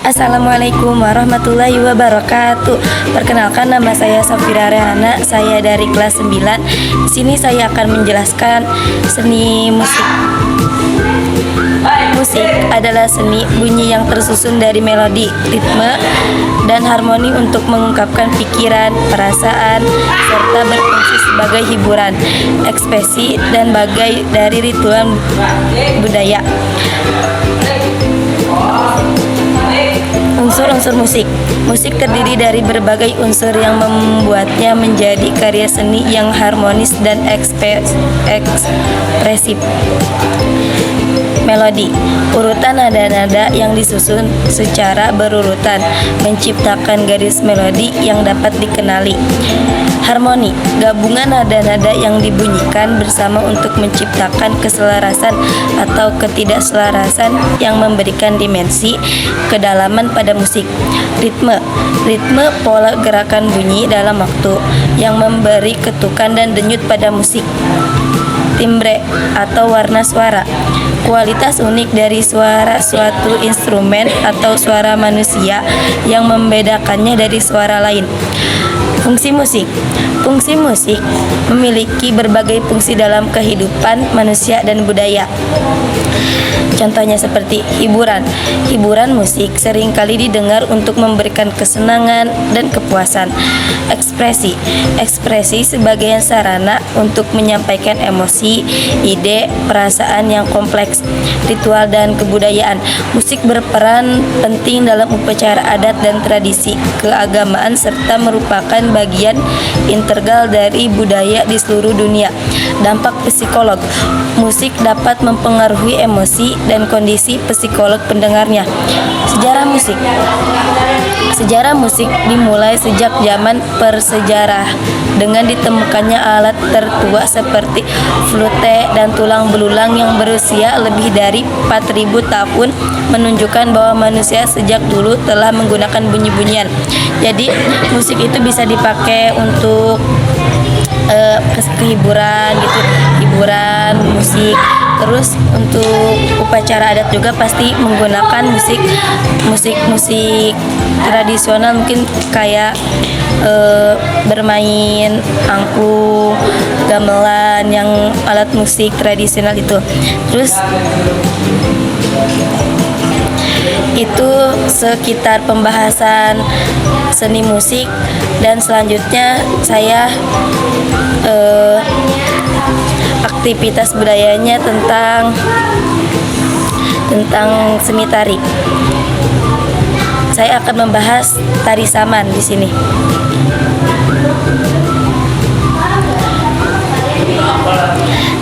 Assalamualaikum warahmatullahi wabarakatuh. Perkenalkan, nama saya Safira Rehana. Saya dari kelas 9. Di sini saya akan menjelaskan seni musik. Musik adalah seni bunyi yang tersusun dari melodi, ritme, dan harmoni untuk mengungkapkan pikiran, perasaan, serta berfungsi sebagai hiburan, ekspresi, dan bagai dari ritual budaya. Unsur-unsur musik. Musik terdiri dari berbagai unsur yang membuatnya menjadi karya seni yang harmonis dan ekspresif. Melodi, urutan nada-nada yang disusun secara berurutan, menciptakan garis melodi yang dapat dikenali. Harmoni, gabungan nada-nada yang dibunyikan bersama untuk menciptakan keselarasan atau ketidakselarasan yang memberikan dimensi kedalaman pada musik. Ritme, ritme pola gerakan bunyi dalam waktu yang memberi ketukan dan denyut pada musik. Timbre atau warna suara, kualitas unik dari suara suatu instrumen atau suara manusia yang membedakannya dari suara lain. Fungsi musik. Fungsi musik memiliki berbagai fungsi dalam kehidupan manusia dan budaya. Contohnya seperti hiburan. Hiburan musik seringkali didengar untuk memberikan kesenangan dan kepuasan. Ekspresi. Ekspresi sebagai sarana untuk menyampaikan emosi, ide, perasaan yang kompleks. Ritual dan kebudayaan. Musik berperan penting dalam upacara adat dan tradisi keagamaan serta merupakan bagian integral dari budaya di seluruh dunia. Dampak psikolog. Musik dapat mempengaruhi emosi dan kondisi psikolog pendengarnya. Sejarah musik. Sejarah musik dimulai sejak zaman prasejarah dengan ditemukannya alat tertua seperti flute dan tulang belulang yang berusia lebih dari 4.000 tahun, menunjukkan bahwa manusia sejak dulu telah menggunakan bunyi-bunyian. Jadi musik itu bisa dipakai untuk kehiburan gitu, hiburan musik. Terus untuk upacara adat juga pasti menggunakan musik tradisional, mungkin kayak bermain angklung, gamelan, yang alat musik tradisional itu. Terus itu sekitar pembahasan seni musik, dan selanjutnya saya aktivitas budayanya tentang seni tari. Saya akan membahas tari saman di sini.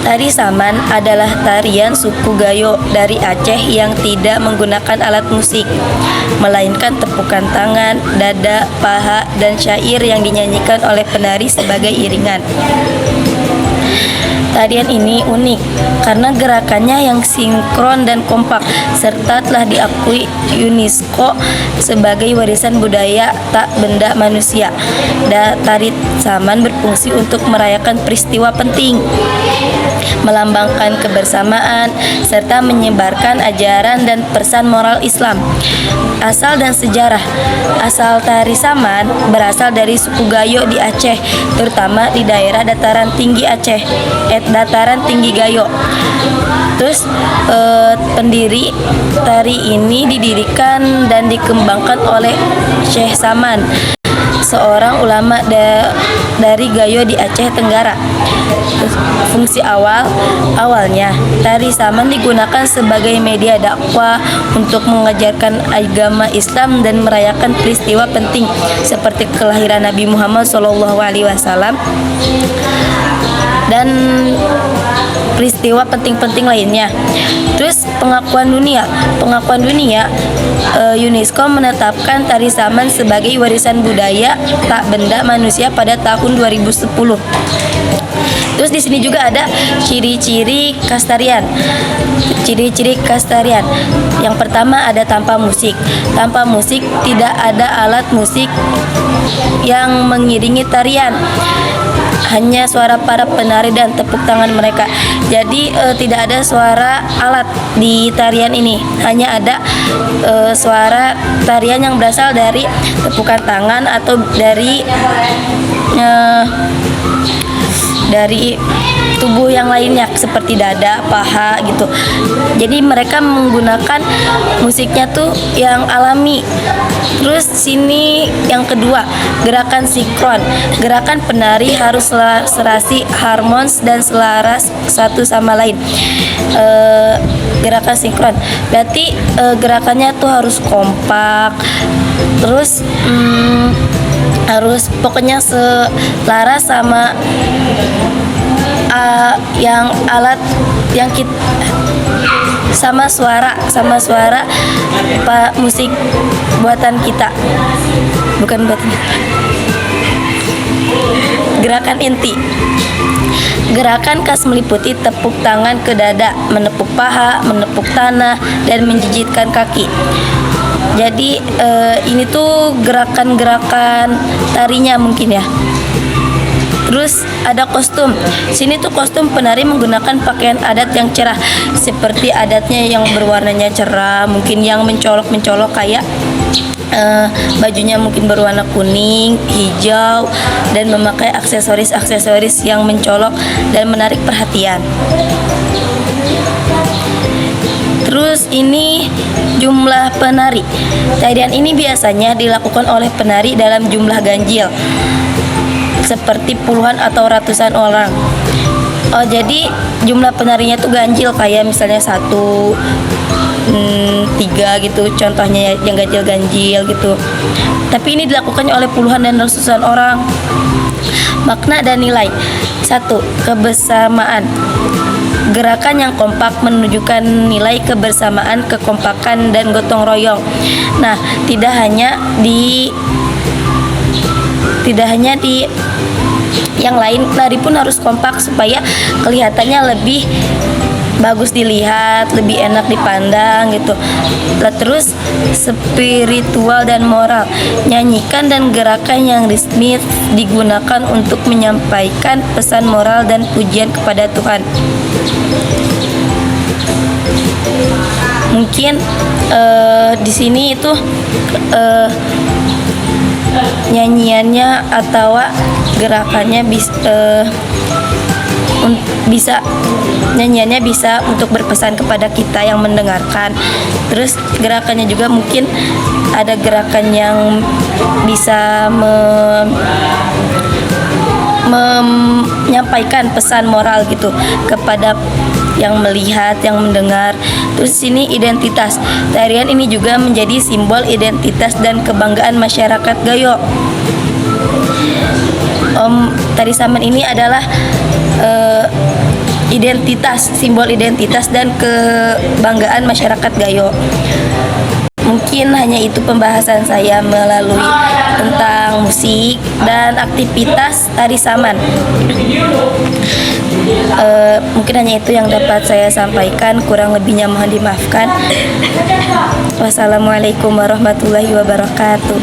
Tari saman adalah tarian suku Gayo dari Aceh yang tidak menggunakan alat musik, melainkan tepukan tangan, dada, paha, dan syair yang dinyanyikan oleh penari sebagai iringan. Tarian ini unik karena gerakannya yang sinkron dan kompak, serta telah diakui UNESCO sebagai warisan budaya tak benda manusia. Tari saman berfungsi untuk merayakan peristiwa penting, melambangkan kebersamaan, serta menyebarkan ajaran dan pesan moral Islam. Asal dan sejarah. Asal tari saman berasal dari suku Gayo di Aceh, terutama di daerah dataran tinggi Aceh, dataran tinggi Gayo. Terus pendiri tari ini didirikan dan dikembangkan oleh Syekh Saman, seorang ulama dari Gayo di Aceh Tenggara. Fungsi awalnya tari saman digunakan sebagai media dakwah untuk mengajarkan agama Islam dan merayakan peristiwa penting seperti kelahiran Nabi Muhammad SAW dan peristiwa penting-penting lainnya. Terus pengakuan dunia. UNESCO menetapkan tari saman sebagai warisan budaya tak benda manusia pada tahun 2010. Terus di sini juga ada ciri-ciri kastarian. Ciri-ciri kastarian. Yang pertama ada tanpa musik. Tanpa musik tidak ada alat musik yang mengiringi tarian. hanya suara para penari dan tepuk tangan mereka. Jadi tidak ada suara alat di tarian ini, hanya ada suara tarian yang berasal dari tepukan tangan atau dari tubuh yang lainnya seperti dada, paha gitu. Jadi mereka menggunakan musiknya tuh yang alami. Terus sini yang kedua, gerakan sinkron. Gerakan penari harus serasi, harmonis dan selaras satu sama lain. Gerakan sinkron berarti gerakannya tuh harus kompak. Terus harus pokoknya selaras sama yang alat yang kita sama suara musik buatan kita, bukan buatan kita. Gerakan inti. Gerakan khas meliputi tepuk tangan ke dada, menepuk paha, menepuk tanah, dan menjijitkan kaki. Jadi ini tuh gerakan-gerakan tarinya mungkin ya. Terus ada kostum. Sini tuh kostum penari menggunakan pakaian adat yang cerah, seperti adatnya yang berwarnanya cerah, mungkin yang mencolok-mencolok kayak bajunya mungkin berwarna kuning, hijau, dan memakai aksesoris-aksesoris yang mencolok dan menarik perhatian. Terus ini jumlah penari. Tarian ini biasanya dilakukan oleh penari dalam jumlah ganjil, seperti puluhan atau ratusan orang. Oh, jadi jumlah penarinya tuh ganjil, kayak misalnya 1, 3 gitu, contohnya yang ganjil-ganjil gitu. Tapi ini dilakukan oleh puluhan dan ratusan orang. Makna dan nilai. 1. Kebersamaan. Gerakan yang kompak menunjukkan nilai kebersamaan, kekompakan, dan gotong royong. Nah, tidak hanya di yang lain, penari pun harus kompak supaya kelihatannya lebih bagus dilihat, lebih enak dipandang gitu. Terus spiritual dan moral. Nyanyikan dan gerakan yang ritmis digunakan untuk menyampaikan pesan moral dan pujian kepada Tuhan. Mungkin di sini itu nyanyiannya atau gerakannya bisa nyanyiannya bisa untuk berpesan kepada kita yang mendengarkan. Terus gerakannya juga mungkin ada gerakan yang bisa menyampaikan pesan moral gitu kepada yang melihat, yang mendengar. Terus sini identitas. Tarian ini juga menjadi simbol identitas dan kebanggaan masyarakat Gayo. Tari Saman ini adalah identitas, simbol identitas dan kebanggaan masyarakat Gayo. Mungkin hanya itu pembahasan saya melalui tentang musik dan aktivitas tari Saman. Mungkin hanya itu yang dapat saya sampaikan, kurang lebihnya mohon dimaafkan. Wassalamualaikum warahmatullahi wabarakatuh.